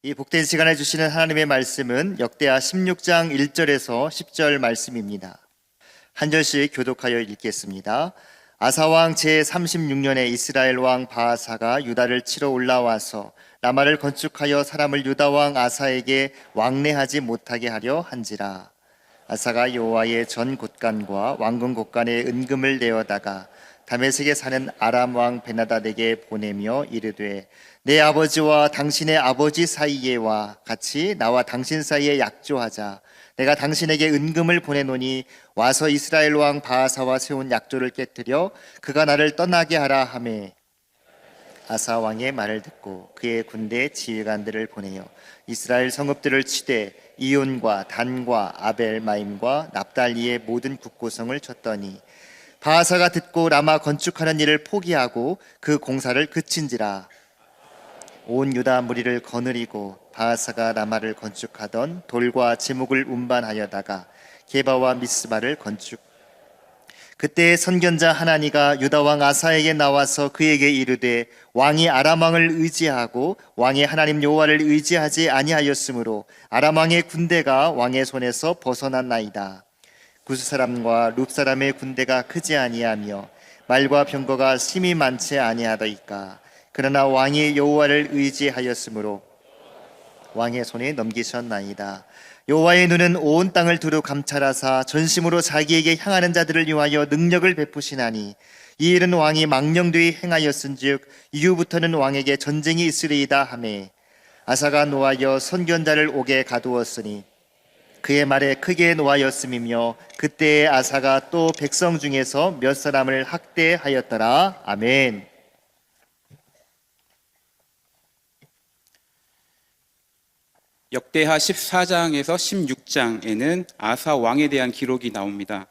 이 복된 시간을 주시는 하나님의 말씀은 역대하 16장 1절에서 10절 말씀입니다. 한 절씩 교독하여 읽겠습니다. 아사왕 제36년에 이스라엘 왕 바아사가 유다를 치러 올라와서 라마를 건축하여 사람을 유다왕 아사에게 왕래하지 못하게 하려 한지라. 아사가 여호와의 전 곳간과 왕궁 곳간에 은금을 내어다가 다메섹에 사는 아람 왕 베나닷에게 보내며 이르되 내 아버지와 당신의 아버지 사이에와 같이 나와 당신 사이에 약조하자. 내가 당신에게 은금을 보내노니 와서 이스라엘 왕 바아사와 세운 약조를 깨뜨려 그가 나를 떠나게 하라 하매 아사 왕의 말을 듣고 그의 군대 지휘관들을 보내어 이스라엘 성읍들을 치되 이온과 단과 아벨 마임과 납달리의 모든 국고성을 쳤더니 바아사가 듣고 라마 건축하는 일을 포기하고 그 공사를 그친지라. 온 유다 무리를 거느리고 바아사가 라마를 건축하던 돌과 지목을 운반하여다가 게바와 미스바를 건축. 그때 선견자 하나니가 유다 왕 아사에게 나와서 그에게 이르되 왕이 아람 왕을 의지하고 왕의 하나님 여호와를 의지하지 아니하였으므로 아람 왕의 군대가 왕의 손에서 벗어났나이다. 구스 사람과 룹 사람의 군대가 크지 아니하며 말과 병거가 심히 많지 아니하더이까. 그러나 왕이 여호와를 의지하였으므로 왕의 손에 넘기셨나이다. 여호와의 눈은 온 땅을 두루 감찰하사 전심으로 자기에게 향하는 자들을 위하여 능력을 베푸시나니 이 일은 왕이 망령되이 행하였은즉 이후부터는 왕에게 전쟁이 있으리이다 하매 아사가 노하여 선견자를 옥에 가두었으니 그의 말에 크게 노하였음이며 그때에 아사가 또 백성 중에서 몇 사람을 학대하였더라. 아멘. 역대하 14장에서 16장에는 아사 왕에 대한 기록이 나옵니다.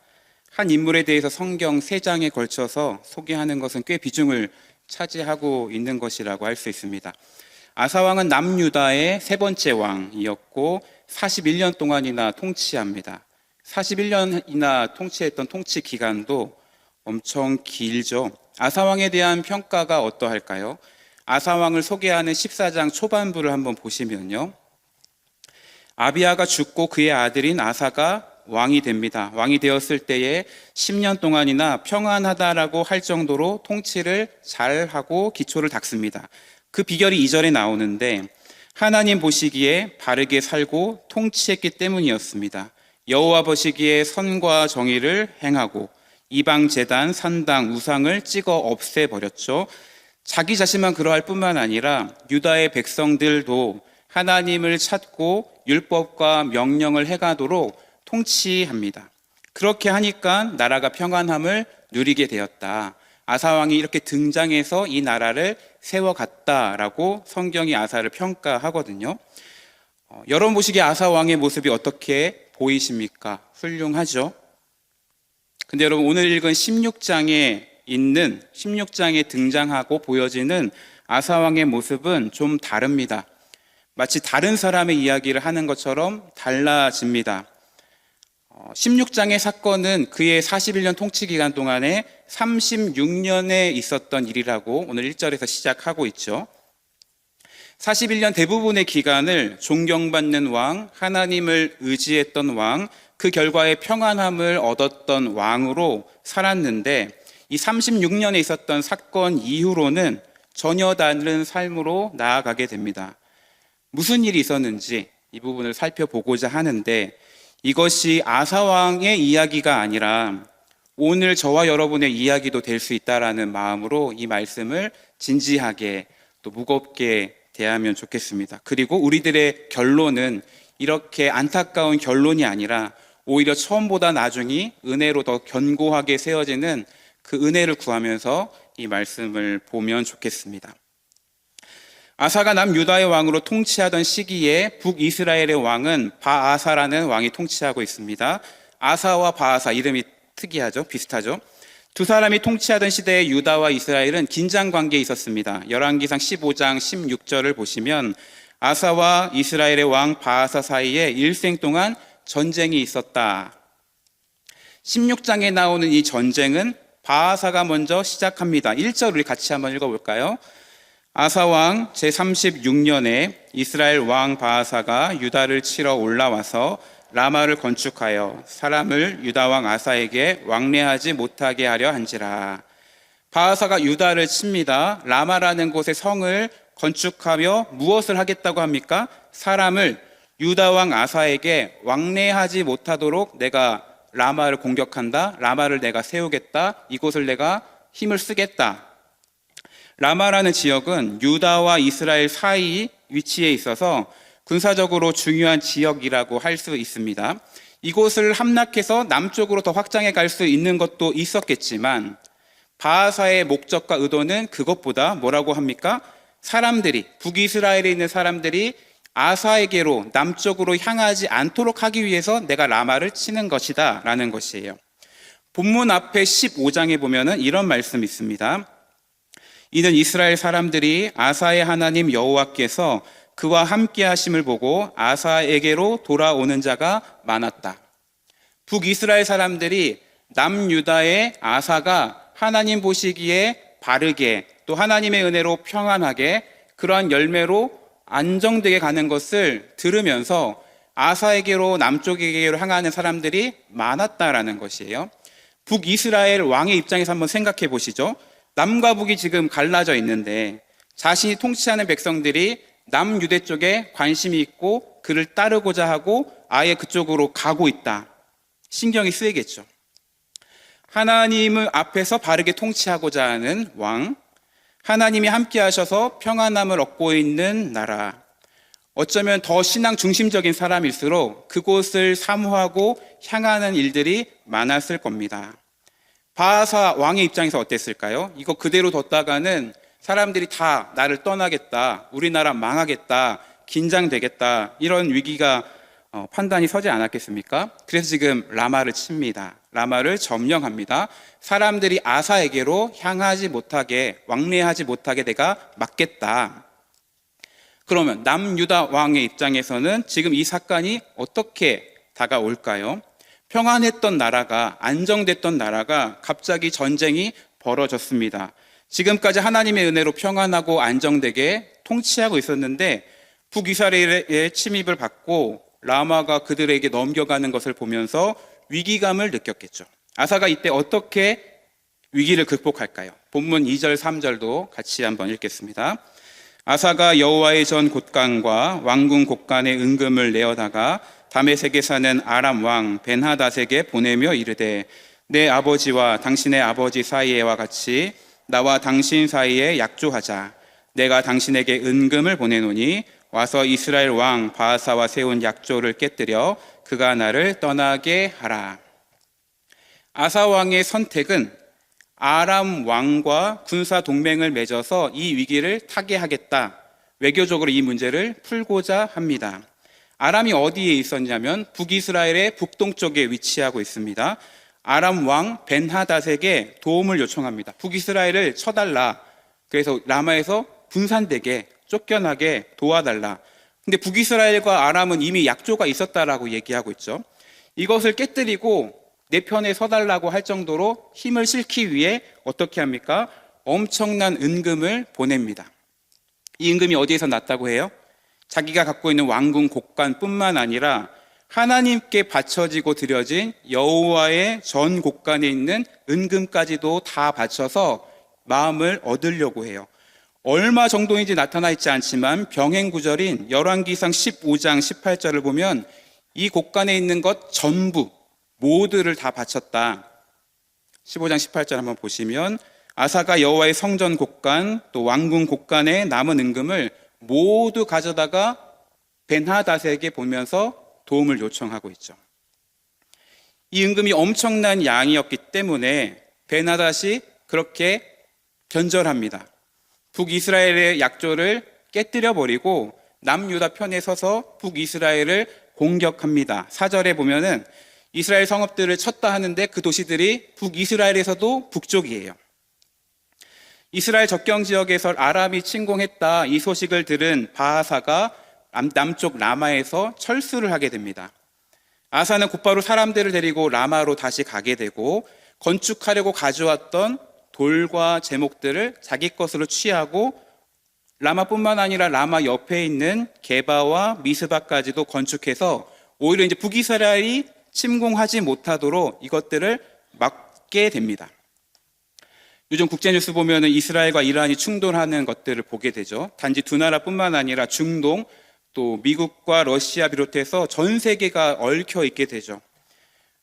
한 인물에 대해서 성경 3장에 걸쳐서 소개하는 것은 꽤 비중을 차지하고 있는 것이라고 할 수 있습니다. 아사 왕은 남유다의 3번째 왕이었고 41년 동안이나 통치합니다. 41년이나 통치했던 통치 기간도 엄청 길죠. 아사 왕에 대한 평가가 어떠할까요? 아사 왕을 소개하는 14장 초반부를 한번 보시면요. 아비야가 죽고 그의 아들인 아사가 왕이 됩니다. 왕이 되었을 때에 10년 동안이나 평안하다라고 할 정도로 통치를 잘하고 기초를 닦습니다. 그 비결이 2절에 나오는데 하나님 보시기에 바르게 살고 통치했기 때문이었습니다. 여호와 보시기에 선과 정의를 행하고 이방 제단, 산당, 우상을 찍어 없애버렸죠. 자기 자신만 그러할 뿐만 아니라 유다의 백성들도 하나님을 찾고 율법과 명령을 해가도록 통치합니다. 그렇게 하니까 나라가 평안함을 누리게 되었다. 아사 왕이 이렇게 등장해서 이 나라를 세워갔다라고 성경이 아사를 평가하거든요. 여러분 보시기에 아사 왕의 모습이 어떻게 보이십니까? 훌륭하죠? 근데 여러분 오늘 읽은 16장에 등장하고 보여지는 아사 왕의 모습은 좀 다릅니다. 마치 다른 사람의 이야기를 하는 것처럼 달라집니다. 16장의 사건은 그의 41년 통치 기간 동안에 36년에 있었던 일이라고 오늘 1절에서 시작하고 있죠. 41년 대부분의 기간을 존경받는 왕, 하나님을 의지했던 왕, 그 결과에 평안함을 얻었던 왕으로 살았는데 이 36년에 있었던 사건 이후로는 전혀 다른 삶으로 나아가게 됩니다. 무슨 일이 있었는지 이 부분을 살펴보고자 하는데 이것이 아사왕의 이야기가 아니라 오늘 저와 여러분의 이야기도 될 수 있다라는 마음으로 이 말씀을 진지하게 또 무겁게 대하면 좋겠습니다. 그리고 우리들의 결론은 이렇게 안타까운 결론이 아니라 오히려 처음보다 나중이 은혜로 더 견고하게 세워지는 그 은혜를 구하면서 이 말씀을 보면 좋겠습니다. 아사가 남유다의 왕으로 통치하던 시기에 북이스라엘의 왕은 바아사라는 왕이 통치하고 있습니다. 아사와 바아사 이름이 특이하죠? 비슷하죠? 두 사람이 통치하던 시대에 유다와 이스라엘은 긴장 관계에 있었습니다. 열왕기상 15장 16절을 보시면 아사와 이스라엘의 왕 바아사 사이에 일생 동안 전쟁이 있었다. 16장에 나오는 이 전쟁은 바아사가 먼저 시작합니다. 1절 우리 같이 한번 읽어볼까요? 아사왕 제36년에 이스라엘 왕 바하사가 유다를 치러 올라와서 라마를 건축하여 사람을 유다왕 아사에게 왕래하지 못하게 하려 한지라. 바하사가 유다를 칩니다. 라마라는 곳에 성을 건축하며 무엇을 하겠다고 합니까? 사람을 유다왕 아사에게 왕래하지 못하도록 내가 라마를 공격한다. 라마를 내가 세우겠다. 이곳을 내가 힘을 쓰겠다. 라마라는 지역은 유다와 이스라엘 사이 위치에 있어서 군사적으로 중요한 지역이라고 할 수 있습니다. 이곳을 함락해서 남쪽으로 더 확장해 갈 수 있는 것도 있었겠지만 바하사의 목적과 의도는 그것보다 뭐라고 합니까? 사람들이, 북이스라엘에 있는 사람들이 아사에게로 남쪽으로 향하지 않도록 하기 위해서 내가 라마를 치는 것이다 라는 것이에요. 본문 앞에 15장에 보면은 이런 말씀이 있습니다. 이는 이스라엘 사람들이 아사의 하나님 여호와께서 그와 함께 하심을 보고 아사에게로 돌아오는 자가 많았다. 북이스라엘 사람들이 남유다의 아사가 하나님 보시기에 바르게 또 하나님의 은혜로 평안하게 그러한 열매로 안정되게 가는 것을 들으면서 아사에게로 남쪽에게로 향하는 사람들이 많았다라는 것이에요. 북이스라엘 왕의 입장에서 한번 생각해 보시죠. 남과 북이 지금 갈라져 있는데 자신이 통치하는 백성들이 남유대 쪽에 관심이 있고 그를 따르고자 하고 아예 그쪽으로 가고 있다. 신경이 쓰이겠죠. 하나님을 앞에서 바르게 통치하고자 하는 왕, 하나님이 함께 하셔서 평안함을 얻고 있는 나라, 어쩌면 더 신앙 중심적인 사람일수록 그곳을 사모하고 향하는 일들이 많았을 겁니다. 바하사 왕의 입장에서 어땠을까요? 이거 그대로 뒀다가는 사람들이 다 나를 떠나겠다, 우리나라 망하겠다, 긴장되겠다, 이런 위기가 판단이 서지 않았겠습니까? 그래서 지금 라마를 칩니다. 라마를 점령합니다. 사람들이 아사에게로 향하지 못하게, 왕래하지 못하게 내가 막겠다. 그러면 남유다 왕의 입장에서는 지금 이 사건이 어떻게 다가올까요? 평안했던 나라가, 안정됐던 나라가 갑자기 전쟁이 벌어졌습니다. 지금까지 하나님의 은혜로 평안하고 안정되게 통치하고 있었는데 북이스라엘의 침입을 받고 라마가 그들에게 넘겨가는 것을 보면서 위기감을 느꼈겠죠. 아사가 이때 어떻게 위기를 극복할까요? 본문 2절, 3절도 같이 한번 읽겠습니다. 아사가 여호와의 전 곳간과 왕궁 곳간의 은금을 내어다가 다메섹에 사는 아람 왕 벤하닷에게 보내며 이르되 내 아버지와 당신의 아버지 사이에와 같이 나와 당신 사이에 약조하자. 내가 당신에게 은금을 보내노니 와서 이스라엘 왕 바하사와 세운 약조를 깨뜨려 그가 나를 떠나게 하라. 아사 왕의 선택은 아람 왕과 군사 동맹을 맺어서 이 위기를 타개하겠다. 외교적으로 이 문제를 풀고자 합니다. 아람이 어디에 있었냐면 북이스라엘의 북동쪽에 위치하고 있습니다. 아람 왕 벤하닷에게 도움을 요청합니다. 북이스라엘을 쳐달라. 그래서 라마에서 분산되게 쫓겨나게 도와달라. 근데 북이스라엘과 아람은 이미 약조가 있었다라고 얘기하고 있죠. 이것을 깨뜨리고 내 편에 서달라고 할 정도로 힘을 실기 위해 어떻게 합니까? 엄청난 은금을 보냅니다. 이 은금이 어디에서 났다고 해요? 자기가 갖고 있는 왕궁 곳간뿐만 아니라 하나님께 바쳐지고 드려진 여호와의 전 곳간에 있는 은금까지도 다 바쳐서 마음을 얻으려고 해요. 얼마 정도인지 나타나 있지 않지만 병행 구절인 열왕기상 15장 18절을 보면 이 곳간에 있는 것 전부 모두를 다 바쳤다. 15장 18절 한번 보시면 아사가 여호와의 성전 곳간 또 왕궁 곳간에 남은 은금을 모두 가져다가 벤하닷에게 보면서 도움을 요청하고 있죠. 이 은금이 엄청난 양이었기 때문에 벤하닷이 그렇게 변절합니다. 북이스라엘의 약조를 깨뜨려 버리고 남유다 편에 서서 북이스라엘을 공격합니다. 4절에 보면은 이스라엘 성읍들을 쳤다 하는데 그 도시들이 북이스라엘에서도 북쪽이에요. 이스라엘 접경 지역에서 아람이 침공했다 이 소식을 들은 바하사가 남쪽 라마에서 철수를 하게 됩니다. 아사는 곧바로 사람들을 데리고 라마로 다시 가게 되고 건축하려고 가져왔던 돌과 제목들을 자기 것으로 취하고 라마뿐만 아니라 라마 옆에 있는 게바와 미스바까지도 건축해서 오히려 이제 북이스라엘이 침공하지 못하도록 이것들을 막게 됩니다. 요즘 국제뉴스 보면은 이스라엘과 이란이 충돌하는 것들을 보게 되죠. 단지 두 나라뿐만 아니라 중동, 또 미국과 러시아 비롯해서 전 세계가 얽혀 있게 되죠.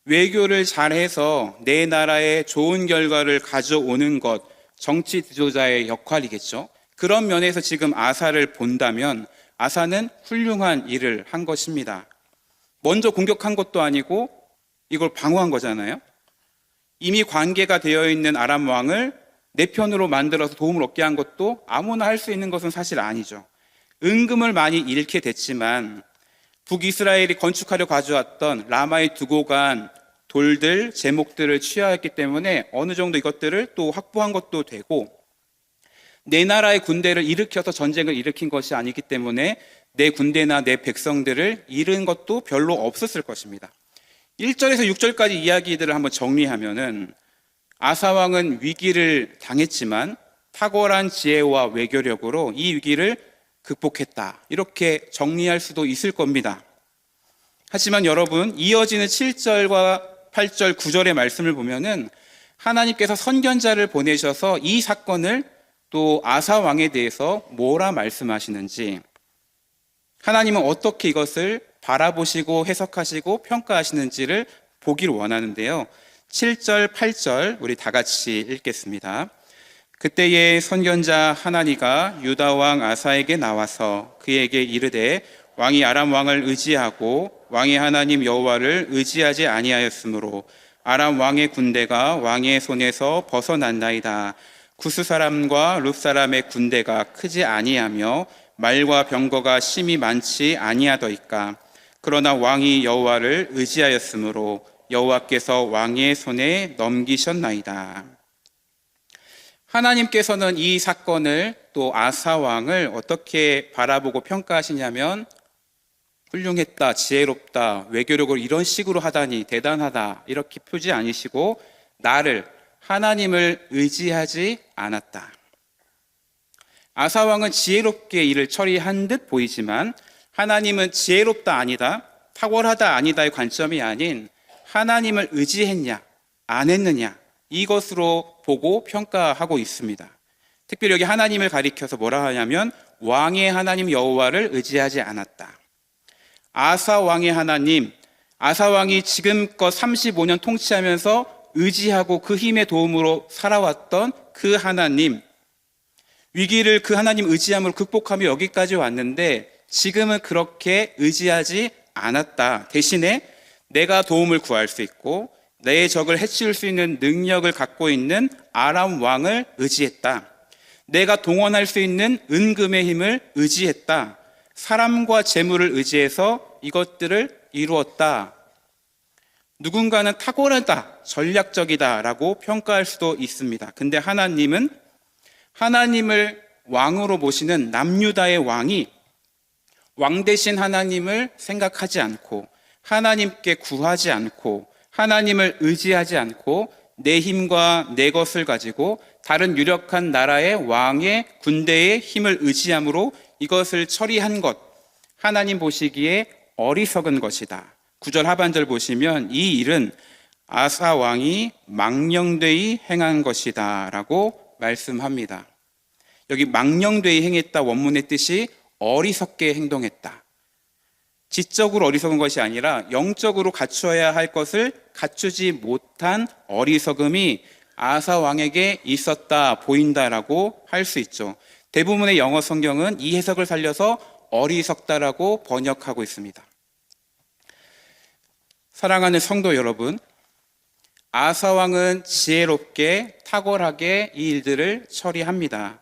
외교를 잘해서 내 나라에 좋은 결과를 가져오는 것, 정치 지도자의 역할이겠죠. 그런 면에서 지금 아사를 본다면 아사는 훌륭한 일을 한 것입니다. 먼저 공격한 것도 아니고 이걸 방어한 거잖아요. 이미 관계가 되어 있는 아람 왕을 내 편으로 만들어서 도움을 얻게 한 것도 아무나 할 수 있는 것은 사실 아니죠. 은금을 많이 잃게 됐지만 북이스라엘이 건축하려 가져왔던 라마에 두고 간 돌들, 제목들을 취하였기 때문에 어느 정도 이것들을 또 확보한 것도 되고, 내 나라의 군대를 일으켜서 전쟁을 일으킨 것이 아니기 때문에 내 군대나 내 백성들을 잃은 것도 별로 없었을 것입니다. 1절에서 6절까지 이야기들을 한번 정리하면은 아사왕은 위기를 당했지만 탁월한 지혜와 외교력으로 이 위기를 극복했다, 이렇게 정리할 수도 있을 겁니다. 하지만 여러분, 이어지는 7절과 8절, 9절의 말씀을 보면은 하나님께서 선견자를 보내셔서 이 사건을 또 아사 왕에 대해서 뭐라 말씀하시는지, 하나님은 어떻게 이것을 바라보시고 해석하시고 평가하시는지를 보기를 원하는데요. 7절, 8절 우리 다 같이 읽겠습니다. 그때에 선견자 하나니가 유다 왕 아사에게 나와서 그에게 이르되 왕이 아람 왕을 의지하고 왕의 하나님 여호와를 의지하지 아니하였으므로 아람 왕의 군대가 왕의 손에서 벗어난나이다. 구스 사람과 룻 사람의 군대가 크지 아니하며 말과 병거가 심히 많지 아니하더이까. 그러나 왕이 여호와를 의지하였으므로 여호와께서 왕의 손에 넘기셨나이다. 하나님께서는 이 사건을 또 아사 왕을 어떻게 바라보고 평가하시냐면, 훌륭했다, 지혜롭다, 외교력을 이런 식으로 하다니 대단하다, 이렇게 표지 아니시고 나를, 하나님을 의지하지 않았다. 아사 왕은 지혜롭게 일을 처리한 듯 보이지만 하나님은 지혜롭다 아니다, 탁월하다 아니다의 관점이 아닌 하나님을 의지했냐 안 했느냐, 이것으로 보고 평가하고 있습니다. 특별히 여기 하나님을 가리켜서 뭐라 하냐면 왕의 하나님 여호와를 의지하지 않았다. 아사 왕의 하나님, 아사 왕이 지금껏 35년 통치하면서 의지하고 그 힘의 도움으로 살아왔던 그 하나님, 위기를 그 하나님 의지함으로 극복하며 여기까지 왔는데 지금은 그렇게 의지하지 않았다. 대신에 내가 도움을 구할 수 있고 내 적을 해치울 수 있는 능력을 갖고 있는 아람 왕을 의지했다. 내가 동원할 수 있는 은금의 힘을 의지했다. 사람과 재물을 의지해서 이것들을 이루었다. 누군가는 탁월하다, 전략적이다 라고 평가할 수도 있습니다. 근데 하나님은 하나님을 왕으로 모시는 남유다의 왕이 왕 대신 하나님을 생각하지 않고 하나님께 구하지 않고 하나님을 의지하지 않고 내 힘과 내 것을 가지고 다른 유력한 나라의 왕의 군대의 힘을 의지함으로 이것을 처리한 것, 하나님 보시기에 어리석은 것이다. 9절 하반절 보시면 이 일은 아사 왕이 망령되이 행한 것이다 라고 말씀합니다. 여기 망령되이 행했다, 원문의 뜻이 어리석게 행동했다. 지적으로 어리석은 것이 아니라 영적으로 갖추어야 할 것을 갖추지 못한 어리석음이 아사 왕에게 있었다, 보인다라고 할 수 있죠. 대부분의 영어 성경은 이 해석을 살려서 어리석다라고 번역하고 있습니다. 사랑하는 성도 여러분, 아사 왕은 지혜롭게 탁월하게 이 일들을 처리합니다.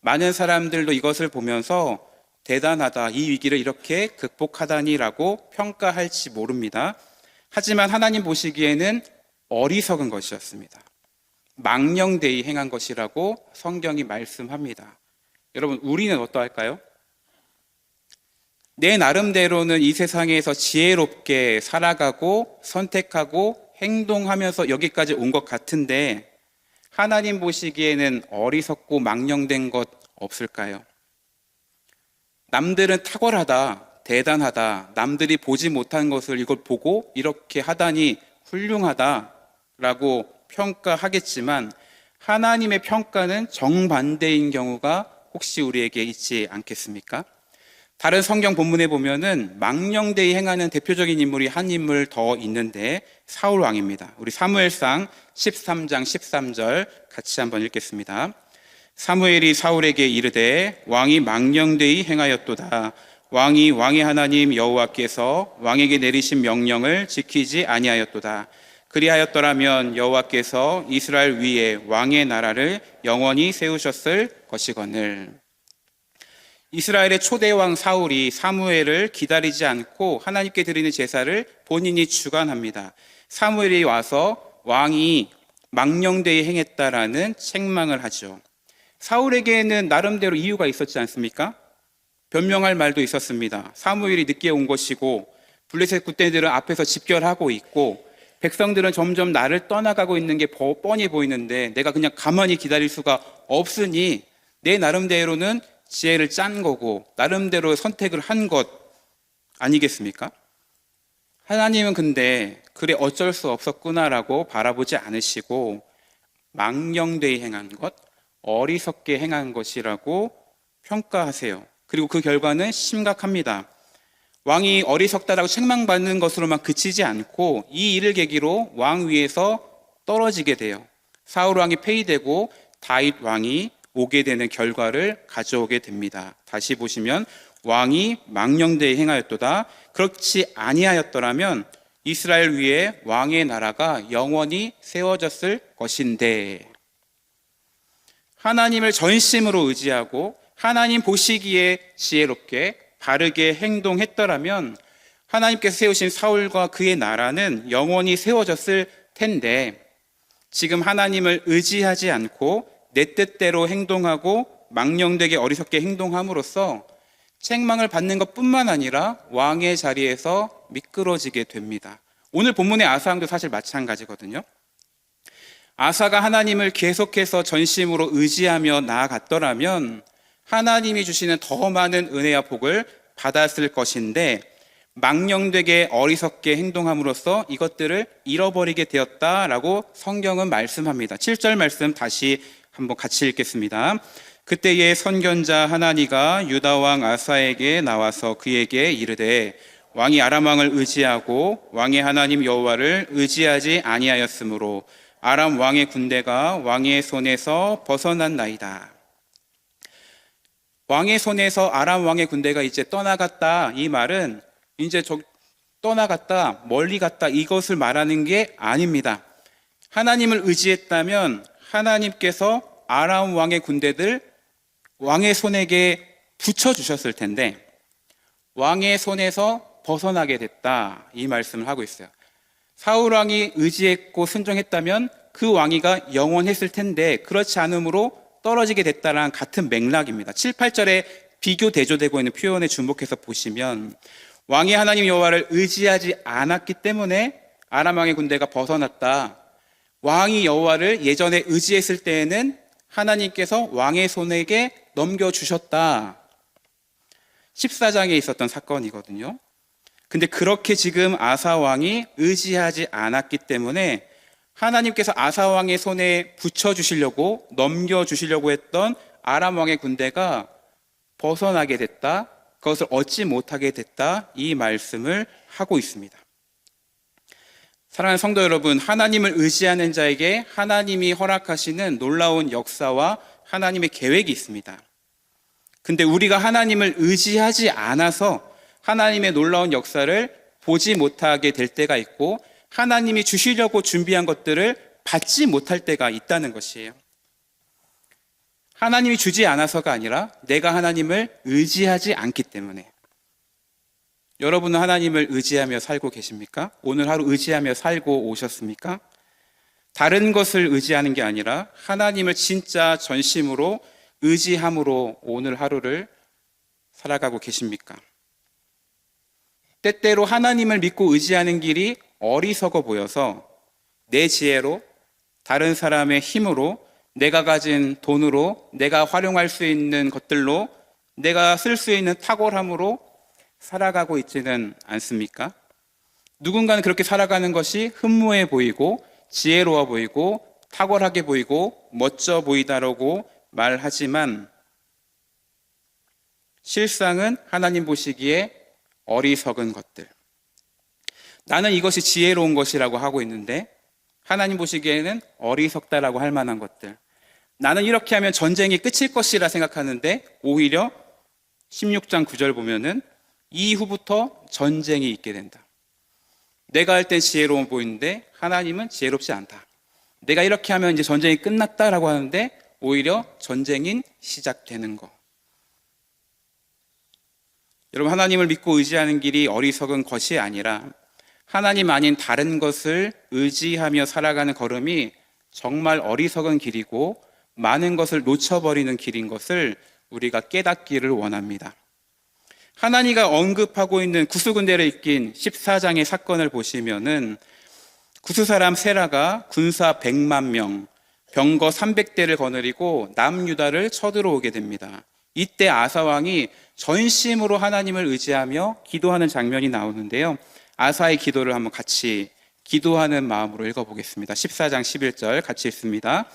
많은 사람들도 이것을 보면서 대단하다, 이 위기를 이렇게 극복하다니라고 평가할지 모릅니다. 하지만 하나님 보시기에는 어리석은 것이었습니다. 망령되이 행한 것이라고 성경이 말씀합니다. 여러분, 우리는 어떠할까요? 내 나름대로는 이 세상에서 지혜롭게 살아가고 선택하고 행동하면서 여기까지 온 것 같은데 하나님 보시기에는 어리석고 망령된 것 없을까요? 남들은 탁월하다, 대단하다, 남들이 보지 못한 것을 이걸 보고 이렇게 하다니 훌륭하다라고 평가하겠지만 하나님의 평가는 정반대인 경우가 혹시 우리에게 있지 않겠습니까? 다른 성경 본문에 보면은 망령되이 행하는 대표적인 인물이 한 인물 더 있는데 사울 왕입니다. 우리 사무엘상 13장 13절 같이 한번 읽겠습니다. 사무엘이 사울에게 이르되 왕이 망령되이 행하였도다. 왕이 왕의 하나님 여호와께서 왕에게 내리신 명령을 지키지 아니하였도다. 그리하였더라면 여호와께서 이스라엘 위에 왕의 나라를 영원히 세우셨을 것이거늘. 이스라엘의 초대 왕 사울이 사무엘을 기다리지 않고 하나님께 드리는 제사를 본인이 주관합니다. 사무엘이 와서 왕이 망령되이 행했다라는 책망을 하죠. 사울에게는 나름대로 이유가 있었지 않습니까? 변명할 말도 있었습니다. 사무엘이 늦게 온 것이고 블레셋 군대들은 앞에서 집결하고 있고 백성들은 점점 나를 떠나가고 있는 게 뻔히 보이는데 내가 그냥 가만히 기다릴 수가 없으니 내 나름대로는 지혜를 짠 거고 나름대로 선택을 한 것 아니겠습니까? 하나님은 근데 그래 어쩔 수 없었구나라고 바라보지 않으시고 망령되이 행한 것, 어리석게 행한 것이라고 평가하세요. 그리고 그 결과는 심각합니다. 왕이 어리석다라고 책망받는 것으로만 그치지 않고 이 일을 계기로 왕 위에서 떨어지게 돼요. 사울 왕이 폐위되고 다윗 왕이 오게 되는 결과를 가져오게 됩니다. 다시 보시면 왕이 망령되이 행하였도다. 그렇지 아니하였더라면 이스라엘 위에 왕의 나라가 영원히 세워졌을 것인데, 하나님을 전심으로 의지하고 하나님 보시기에 지혜롭게 바르게 행동했더라면 하나님께서 세우신 사울과 그의 나라는 영원히 세워졌을 텐데, 지금 하나님을 의지하지 않고 내 뜻대로 행동하고 망령되게 어리석게 행동함으로써 책망을 받는 것뿐만 아니라 왕의 자리에서 미끄러지게 됩니다. 오늘 본문의 아사왕도 사실 마찬가지거든요. 아사가 하나님을 계속해서 전심으로 의지하며 나아갔더라면 하나님이 주시는 더 많은 은혜와 복을 받았을 것인데 망령되게 어리석게 행동함으로써 이것들을 잃어버리게 되었다라고 성경은 말씀합니다. 7절 말씀 다시 한번 같이 읽겠습니다. 그때에 선견자 하나니가 유다 왕 아사에게 나와서 그에게 이르되 왕이 아람 왕을 의지하고 왕의 하나님 여호와를 의지하지 아니하였으므로 아람 왕의 군대가 왕의 손에서 벗어났나이다. 왕의 손에서 아람 왕의 군대가 이제 떠나갔다. 이 말은 이제 떠나갔다, 멀리 갔다 이것을 말하는 게 아닙니다. 하나님을 의지했다면 하나님께서 아람 왕의 군대들 왕의 손에게 붙여주셨을 텐데 왕의 손에서 벗어나게 됐다. 이 말씀을 하고 있어요. 사울 왕이 의지했고 순종했다면 그 왕위가 영원했을 텐데 그렇지 않으므로 떨어지게 됐다랑 같은 맥락입니다. 7, 8절에 비교 대조되고 있는 표현에 주목해서 보시면 왕이 하나님 여호와를 의지하지 않았기 때문에 아람 왕의 군대가 벗어났다. 왕이 여호와를 예전에 의지했을 때에는 하나님께서 왕의 손에게 넘겨주셨다. 14장에 있었던 사건이거든요. 근데 그렇게 지금 아사 왕이 의지하지 않았기 때문에 하나님께서 아사 왕의 손에 붙여주시려고 넘겨주시려고 했던 아람 왕의 군대가 벗어나게 됐다. 그것을 얻지 못하게 됐다. 이 말씀을 하고 있습니다. 사랑하는 성도 여러분, 하나님을 의지하는 자에게 하나님이 허락하시는 놀라운 역사와 하나님의 계획이 있습니다. 근데 우리가 하나님을 의지하지 않아서 하나님의 놀라운 역사를 보지 못하게 될 때가 있고 하나님이 주시려고 준비한 것들을 받지 못할 때가 있다는 것이에요. 하나님이 주지 않아서가 아니라 내가 하나님을 의지하지 않기 때문에. 여러분은 하나님을 의지하며 살고 계십니까? 오늘 하루 의지하며 살고 오셨습니까? 다른 것을 의지하는 게 아니라 하나님을 진짜 전심으로 의지함으로 오늘 하루를 살아가고 계십니까? 때때로 하나님을 믿고 의지하는 길이 어리석어 보여서 내 지혜로, 다른 사람의 힘으로, 내가 가진 돈으로, 내가 활용할 수 있는 것들로 내가 쓸 수 있는 탁월함으로 살아가고 있지는 않습니까? 누군가는 그렇게 살아가는 것이 흠모해 보이고 지혜로워 보이고 탁월하게 보이고 멋져 보이다라고 말하지만 실상은 하나님 보시기에 어리석은 것들. 나는 이것이 지혜로운 것이라고 하고 있는데 하나님 보시기에는 어리석다라고 할 만한 것들. 나는 이렇게 하면 전쟁이 끝일 것이라 생각하는데 오히려 16장 9절 보면은 이후부터 전쟁이 있게 된다. 내가 할 땐 지혜로워 보이는데 하나님은 지혜롭지 않다. 내가 이렇게 하면 이제 전쟁이 끝났다라고 하는데 오히려 전쟁이 시작되는 거. 여러분, 하나님을 믿고 의지하는 길이 어리석은 것이 아니라 하나님 아닌 다른 것을 의지하며 살아가는 걸음이 정말 어리석은 길이고 많은 것을 놓쳐버리는 길인 것을 우리가 깨닫기를 원합니다. 하나님이 언급하고 있는 구스군대를 이긴 14장의 사건을 보시면은 구스 사람 세라가 군사 100만 명, 병거 300대를 거느리고 남유다를 쳐들어오게 됩니다. 이때 아사 왕이 전심으로 하나님을 의지하며 기도하는 장면이 나오는데요. 아사의 기도를 한번 같이 기도하는 마음으로 읽어보겠습니다. 14장 11절 같이 읽습니다.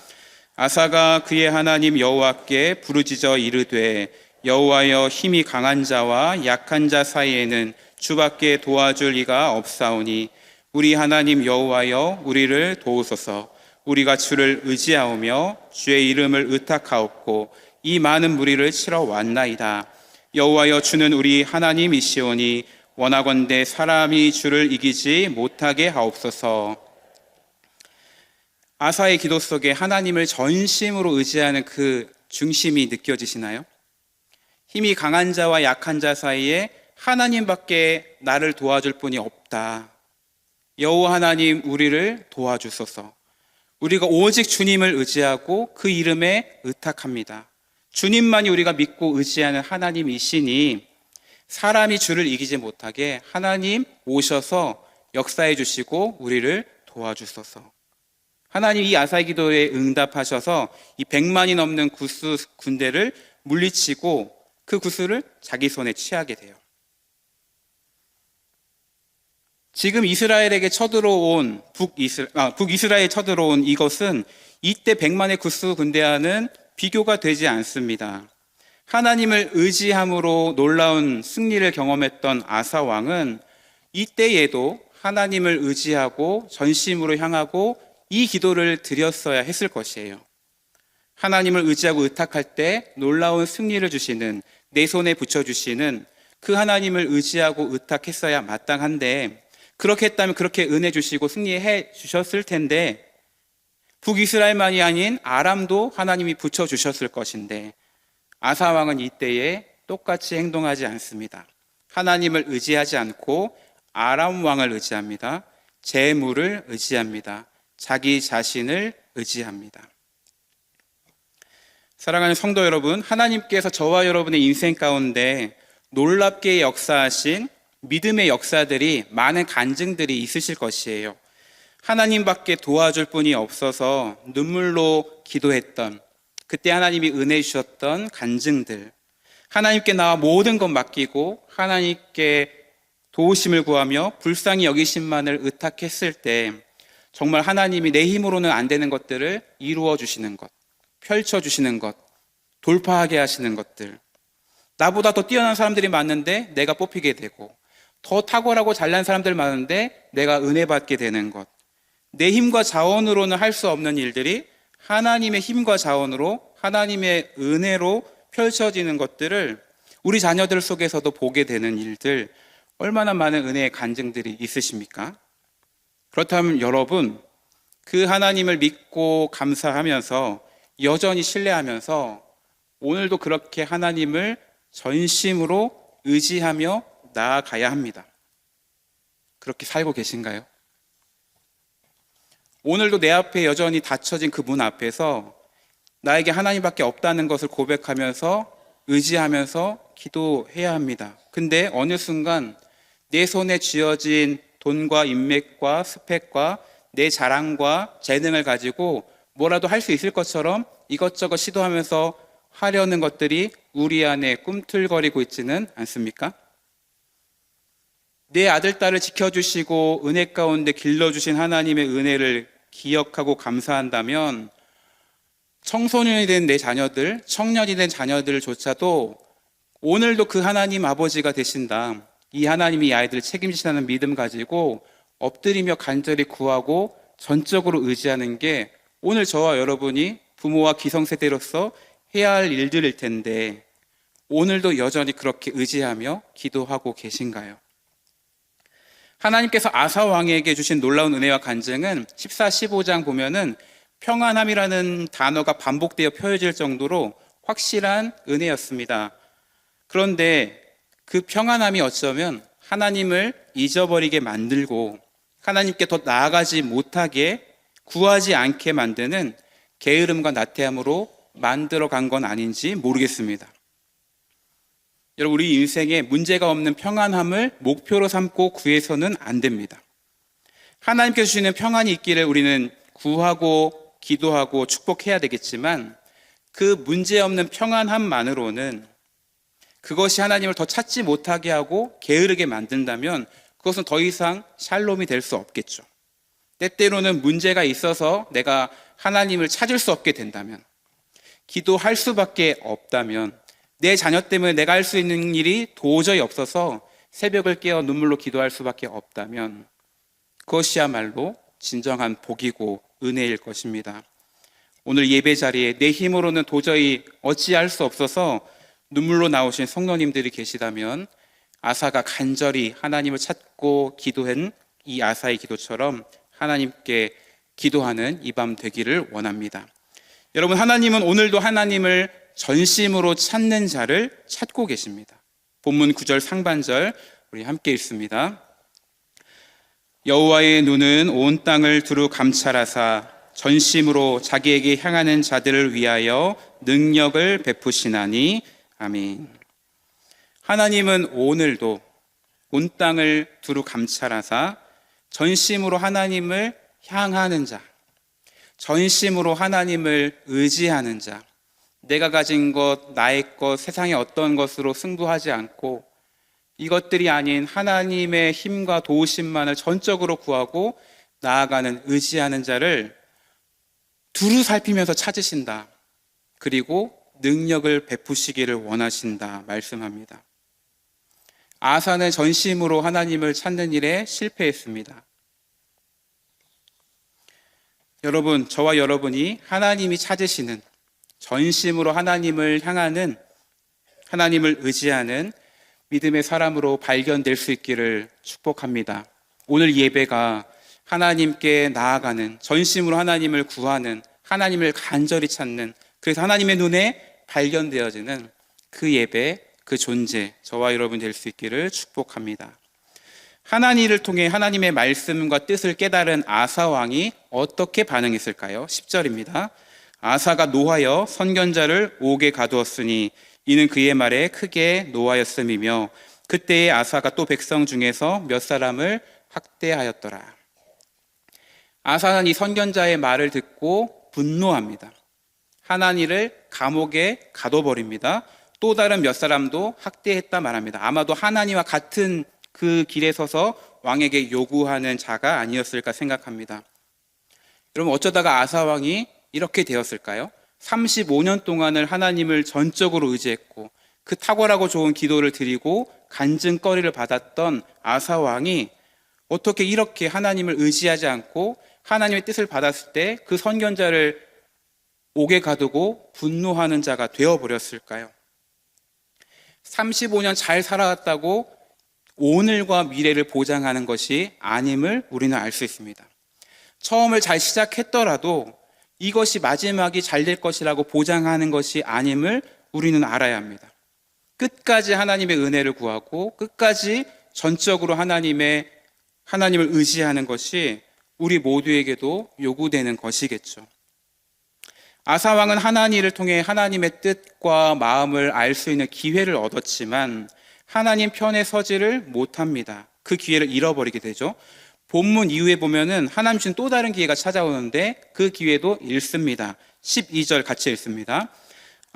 아사가 그의 하나님 여호와께 부르짖어 이르되 여호와여, 힘이 강한 자와 약한 자 사이에는 주밖에 도와줄 이가 없사오니 우리 하나님 여호와여, 우리를 도우소서. 우리가 주를 의지하오며 주의 이름을 의탁하옵고 이 많은 무리를 치러 왔나이다. 여호와여, 주는 우리 하나님이시오니 원하건대 사람이 주를 이기지 못하게 하옵소서. 아사의 기도 속에 하나님을 전심으로 의지하는 그 중심이 느껴지시나요? 힘이 강한 자와 약한 자 사이에 하나님밖에 나를 도와줄 분이 없다. 여호와 하나님, 우리를 도와주소서. 우리가 오직 주님을 의지하고 그 이름에 의탁합니다. 주님만이 우리가 믿고 의지하는 하나님이시니 사람이 주를 이기지 못하게 하나님 오셔서 역사해 주시고 우리를 도와주소서. 하나님 이 아사의 기도에 응답하셔서 이 100만이 넘는 구스 군대를 물리치고 그 구스를 자기 손에 취하게 돼요. 지금 이스라엘에게 쳐들어온 북이스라엘에 쳐들어온 이것은 이때 100만의 구스 군대와는 비교가 되지 않습니다. 하나님을 의지함으로 놀라운 승리를 경험했던 아사 왕은 이때에도 하나님을 의지하고 전심으로 향하고 이 기도를 드렸어야 했을 것이에요. 하나님을 의지하고 의탁할 때 놀라운 승리를 주시는, 내 손에 붙여주시는 그 하나님을 의지하고 의탁했어야 마땅한데, 그렇게 했다면 그렇게 은혜 주시고 승리해 주셨을 텐데, 북이스라엘만이 아닌 아람도 하나님이 붙여주셨을 것인데, 아사 왕은 이때에 똑같이 행동하지 않습니다. 하나님을 의지하지 않고 아람 왕을 의지합니다. 재물을 의지합니다. 자기 자신을 의지합니다. 사랑하는 성도 여러분, 하나님께서 저와 여러분의 인생 가운데 놀랍게 역사하신 믿음의 역사들이, 많은 간증들이 있으실 것이에요. 하나님밖에 도와줄 분이 없어서 눈물로 기도했던, 그때 하나님이 은혜 주셨던 간증들, 하나님께 나와 모든 것 맡기고 하나님께 도우심을 구하며 불쌍히 여기심만을 의탁했을 때 정말 하나님이 내 힘으로는 안 되는 것들을 이루어 주시는 것, 펼쳐 주시는 것, 돌파하게 하시는 것들, 나보다 더 뛰어난 사람들이 많은데 내가 뽑히게 되고, 더 탁월하고 잘난 사람들 많은데 내가 은혜 받게 되는 것, 내 힘과 자원으로는 할 수 없는 일들이 하나님의 힘과 자원으로, 하나님의 은혜로 펼쳐지는 것들을 우리 자녀들 속에서도 보게 되는 일들, 얼마나 많은 은혜의 간증들이 있으십니까? 그렇다면 여러분, 그 하나님을 믿고 감사하면서 여전히 신뢰하면서 오늘도 그렇게 하나님을 전심으로 의지하며 나아가야 합니다. 그렇게 살고 계신가요? 오늘도 내 앞에 여전히 닫혀진 그 문 앞에서 나에게 하나님밖에 없다는 것을 고백하면서 의지하면서 기도해야 합니다. 근데 어느 순간 내 손에 쥐어진 돈과 인맥과 스펙과 내 자랑과 재능을 가지고 뭐라도 할 수 있을 것처럼 이것저것 시도하면서 하려는 것들이 우리 안에 꿈틀거리고 있지는 않습니까? 내 아들, 딸을 지켜주시고 은혜 가운데 길러주신 하나님의 은혜를 기억하고 감사한다면 청소년이 된 내 자녀들, 청년이 된 자녀들조차도 오늘도 그 하나님 아버지가 되신다, 이 하나님이 이 아이들을 책임지시다는 믿음 가지고 엎드리며 간절히 구하고 전적으로 의지하는 게 오늘 저와 여러분이 부모와 기성세대로서 해야 할 일들일 텐데 오늘도 여전히 그렇게 의지하며 기도하고 계신가요? 하나님께서 아사 왕에게 주신 놀라운 은혜와 간증은 14, 15장 보면은 평안함이라는 단어가 반복되어 표현질 정도로 확실한 은혜였습니다. 그런데 그 평안함이 어쩌면 하나님을 잊어버리게 만들고 하나님께 더 나아가지 못하게, 구하지 않게 만드는 게으름과 나태함으로 만들어간 건 아닌지 모르겠습니다. 여러분, 우리 인생에 문제가 없는 평안함을 목표로 삼고 구해서는 안 됩니다. 하나님께서 주시는 평안이 있기를 우리는 구하고 기도하고 축복해야 되겠지만 그 문제 없는 평안함만으로는, 그것이 하나님을 더 찾지 못하게 하고 게으르게 만든다면 그것은 더 이상 샬롬이 될 수 없겠죠. 때때로는 문제가 있어서 내가 하나님을 찾을 수 없게 된다면, 기도할 수밖에 없다면, 내 자녀 때문에 내가 할 수 있는 일이 도저히 없어서 새벽을 깨어 눈물로 기도할 수밖에 없다면 그것이야말로 진정한 복이고 은혜일 것입니다. 오늘 예배 자리에 내 힘으로는 도저히 어찌할 수 없어서 눈물로 나오신 성도님들이 계시다면 아사가 간절히 하나님을 찾고 기도한 이 아사의 기도처럼 하나님께 기도하는 이 밤 되기를 원합니다. 여러분, 하나님은 오늘도 하나님을 전심으로 찾는 자를 찾고 계십니다. 본문 9절 상반절 우리 함께 읽습니다. 여호와의 눈은 온 땅을 두루 감찰하사 전심으로 자기에게 향하는 자들을 위하여 능력을 베푸시나니. 아멘. 하나님은 오늘도 온 땅을 두루 감찰하사 전심으로 하나님을 향하는 자, 전심으로 하나님을 의지하는 자, 내가 가진 것, 나의 것, 세상의 어떤 것으로 승부하지 않고 이것들이 아닌 하나님의 힘과 도우심만을 전적으로 구하고 나아가는, 의지하는 자를 두루 살피면서 찾으신다. 그리고 능력을 베푸시기를 원하신다 말씀합니다. 아사는 전심으로 하나님을 찾는 일에 실패했습니다. 여러분, 저와 여러분이 하나님이 찾으시는, 전심으로 하나님을 향하는, 하나님을 의지하는 믿음의 사람으로 발견될 수 있기를 축복합니다. 오늘 예배가 하나님께 나아가는, 전심으로 하나님을 구하는, 하나님을 간절히 찾는, 그래서 하나님의 눈에 발견되어지는 그 예배, 그 존재, 저와 여러분 될 수 있기를 축복합니다. 하나님을 통해 하나님의 말씀과 뜻을 깨달은 아사 왕이 어떻게 반응했을까요? 10절입니다. 아사가 노하여 선견자를 옥에 가두었으니 이는 그의 말에 크게 노하였음이며 그때의 아사가 또 백성 중에서 몇 사람을 학대하였더라. 아사는 이 선견자의 말을 듣고 분노합니다. 하나니를 감옥에 가둬버립니다. 또 다른 몇 사람도 학대했다 말합니다. 아마도 하나니와 같은 그 길에 서서 왕에게 요구하는 자가 아니었을까 생각합니다. 여러분, 어쩌다가 아사 왕이 이렇게 되었을까요? 35년 동안을 하나님을 전적으로 의지했고 그 탁월하고 좋은 기도를 드리고 간증거리를 받았던 아사 왕이 어떻게 이렇게 하나님을 의지하지 않고 하나님의 뜻을 받았을 때 그 선견자를 옥에 가두고 분노하는 자가 되어버렸을까요? 35년 잘 살아왔다고 오늘과 미래를 보장하는 것이 아님을 우리는 알 수 있습니다. 처음을 잘 시작했더라도 이것이 마지막이 잘 될 것이라고 보장하는 것이 아님을 우리는 알아야 합니다. 끝까지 하나님의 은혜를 구하고 끝까지 전적으로 하나님을 의지하는 것이 우리 모두에게도 요구되는 것이겠죠. 아사 왕은 하나님을 통해 하나님의 뜻과 마음을 알 수 있는 기회를 얻었지만 하나님 편에 서지를 못합니다. 그 기회를 잃어버리게 되죠. 본문 이후에 보면은 하나님 주신 또 다른 기회가 찾아오는데 그 기회도 잃습니다. 12절 같이 읽습니다.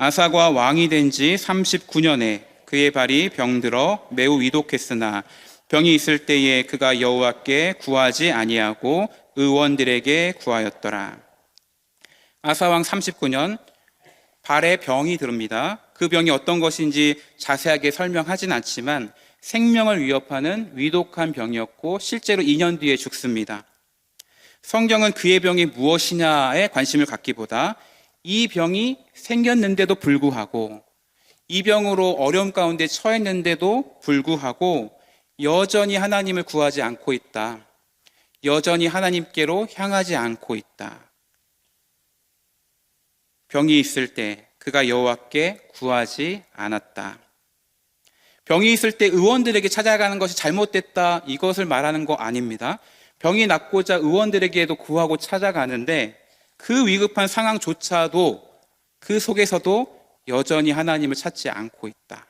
아사가 왕이 된 지 39년에 그의 발이 병들어 매우 위독했으나 병이 있을 때에 그가 여호와께 구하지 아니하고 의원들에게 구하였더라. 아사왕 39년 발에 병이 들습니다. 그 병이 어떤 것인지 자세하게 설명하진 않지만 생명을 위협하는 위독한 병이었고 실제로 2년 뒤에 죽습니다. 성경은 그의 병이 무엇이냐에 관심을 갖기보다 이 병이 생겼는데도 불구하고 이 병으로 어려움 가운데 처했는데도 불구하고 여전히 하나님을 구하지 않고 있다. 여전히 하나님께로 향하지 않고 있다. 병이 있을 때 그가 여호와께 구하지 않았다. 병이 있을 때 의원들에게 찾아가는 것이 잘못됐다, 이것을 말하는 거 아닙니다. 병이 낫고자 의원들에게도 구하고 찾아가는데 그 위급한 상황조차도 그 속에서도 여전히 하나님을 찾지 않고 있다.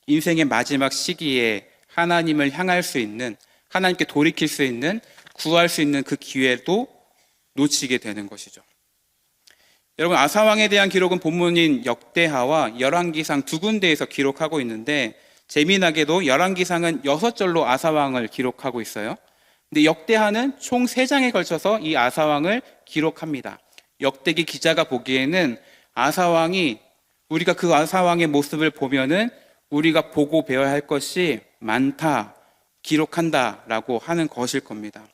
인생의 마지막 시기에 하나님을 향할 수 있는, 하나님께 돌이킬 수 있는, 구할 수 있는 그 기회도 놓치게 되는 것이죠. 여러분, 아사왕에 대한 기록은 본문인 역대하와 열왕기상 두 군데에서 기록하고 있는데 재미나게도 열왕기상은 6절로 아사왕을 기록하고 있어요. 근데 역대하는 총 3장에 걸쳐서 이 아사왕을 기록합니다. 역대기 기자가 보기에는 아사왕이, 우리가 그 아사왕의 모습을 보면은 우리가 보고 배워야 할 것이 많다, 기록한다라고 하는 것일 겁니다.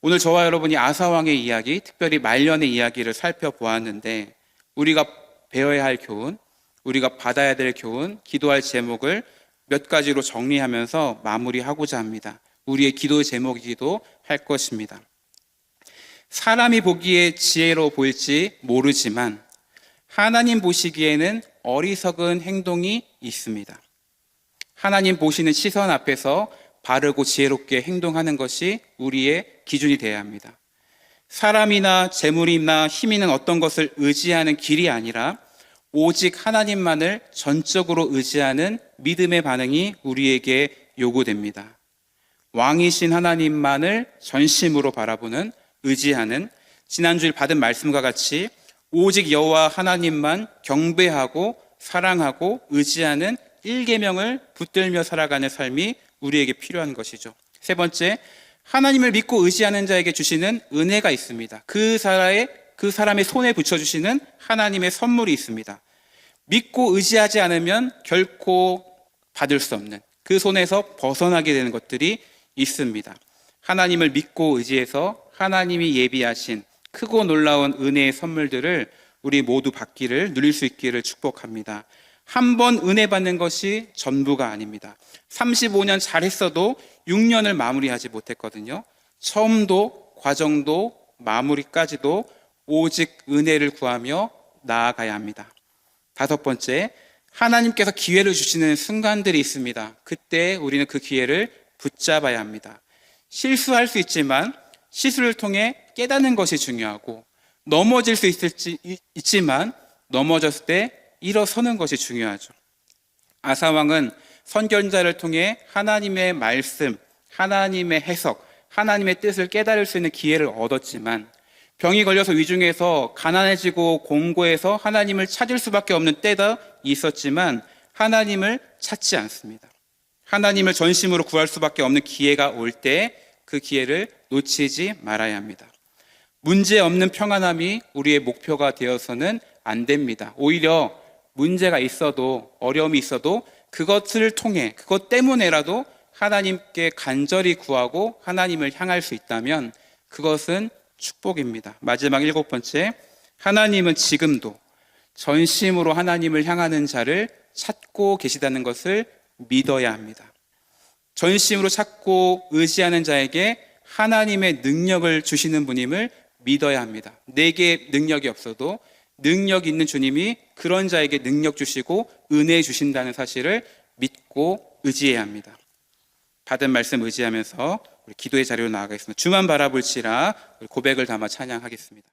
오늘 저와 여러분이 아사왕의 이야기, 특별히 말년의 이야기를 살펴보았는데 우리가 배워야 할 교훈, 우리가 받아야 될 교훈, 기도할 제목을 몇 가지로 정리하면서 마무리하고자 합니다. 우리의 기도 제목이기도 할 것입니다. 사람이 보기에 지혜로 보일지 모르지만 하나님 보시기에는 어리석은 행동이 있습니다. 하나님 보시는 시선 앞에서 바르고 지혜롭게 행동하는 것이 우리의 기준이 되어야 합니다. 사람이나 재물이나 힘이나 어떤 것을 의지하는 길이 아니라 오직 하나님만을 전적으로 의지하는 믿음의 반응이 우리에게 요구됩니다. 왕이신 하나님만을 전심으로 바라보는, 의지하는, 지난주에 받은 말씀과 같이 오직 여호와 하나님만 경배하고 사랑하고 의지하는 1계명을 붙들며 살아가는 삶이 우리에게 필요한 것이죠. 세 번째, 하나님을 믿고 의지하는 자에게 주시는 은혜가 있습니다. 그 사람의 손에 붙여주시는 하나님의 선물이 있습니다. 믿고 의지하지 않으면 결코 받을 수 없는, 그 손에서 벗어나게 되는 것들이 있습니다. 하나님을 믿고 의지해서 하나님이 예비하신 크고 놀라운 은혜의 선물들을 우리 모두 받기를, 누릴 수 있기를 축복합니다. 한 번 은혜 받는 것이 전부가 아닙니다. 35년 잘했어도 6년을 마무리하지 못했거든요. 처음도 과정도 마무리까지도 오직 은혜를 구하며 나아가야 합니다. 다섯 번째, 하나님께서 기회를 주시는 순간들이 있습니다. 그때 우리는 그 기회를 붙잡아야 합니다. 실수할 수 있지만 실수를 통해 깨닫는 것이 중요하고, 넘어질 수 있지만 넘어졌을 때 일어서는 것이 중요하죠. 아사왕은 선견자를 통해 하나님의 말씀, 하나님의 해석, 하나님의 뜻을 깨달을 수 있는 기회를 얻었지만 병이 걸려서 위중해서 가난해지고 공고해서 하나님을 찾을 수밖에 없는 때가 있었지만 하나님을 찾지 않습니다. 하나님을 전심으로 구할 수밖에 없는 기회가 올 때 그 기회를 놓치지 말아야 합니다. 문제 없는 평안함이 우리의 목표가 되어서는 안 됩니다. 오히려 문제가 있어도, 어려움이 있어도 그것을 통해, 그것 때문에라도 하나님께 간절히 구하고 하나님을 향할 수 있다면 그것은 축복입니다. 마지막 7번째, 하나님은 지금도 전심으로 하나님을 향하는 자를 찾고 계시다는 것을 믿어야 합니다. 전심으로 찾고 의지하는 자에게 하나님의 능력을 주시는 분임을 믿어야 합니다. 내게 능력이 없어도 능력 있는 주님이 그런 자에게 능력 주시고 은혜 주신다는 사실을 믿고 의지해야 합니다. 받은 말씀 의지하면서 우리 기도의 자리로 나아가겠습니다. 주만 바라볼지라, 우리 고백을 담아 찬양하겠습니다.